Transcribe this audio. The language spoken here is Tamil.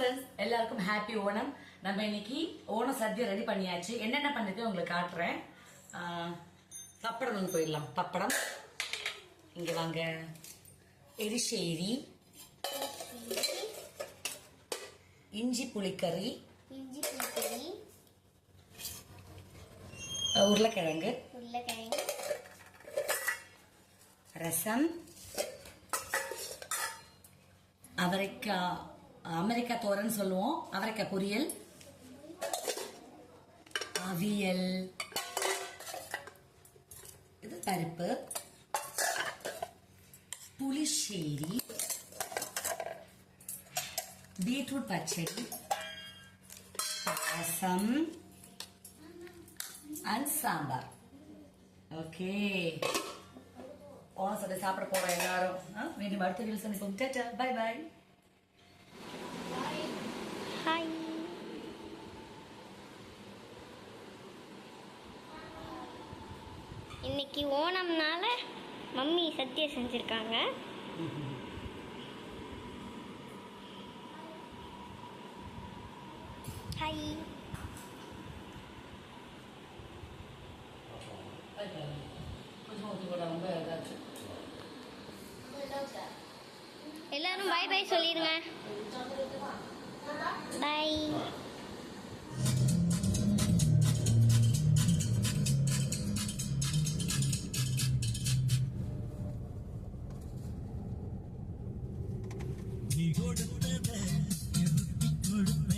ஃப்ரெண்ட்ஸ், எல்லாருக்கும் ஹாப்பி ஓணம். நம்ம இன்னைக்கு ஓண சத்யா ரெடி பண்ணியாச்சு. என்னென்ன பண்ணிட்டு உங்களுக்கு காட்டுறேன். பப்படம் ஒன்று போயிடலாம். பப்படம் இங்க வாங்க. எரிசேரி, இஞ்சி புளிக்கறி, உருளைக்கிழங்கு, ரசம், அவரைக்காய், அமெரிக்கா தோரன் சொல்லுவோம், அவரைக்காய் பொரியல், அவியல், இது பருப்பு, pulissery, beetroot pachadi, payasam and sambar. Okay, Onam சட்டை சாப்பிட போறோம் எல்லாரும். மீண்டும் அடுத்த வீடியோ சந்திப்போம். Tata, bye bye. ஹாய். இன்னைக்கு ஓணம்னால மம்மி சத்யா செஞ்சிருக்காங்க. ஹாய். எல்லாரும் பை பை சொல்லிருங்க. பை. நீ கொடுத்தத கொடுப்பேன்.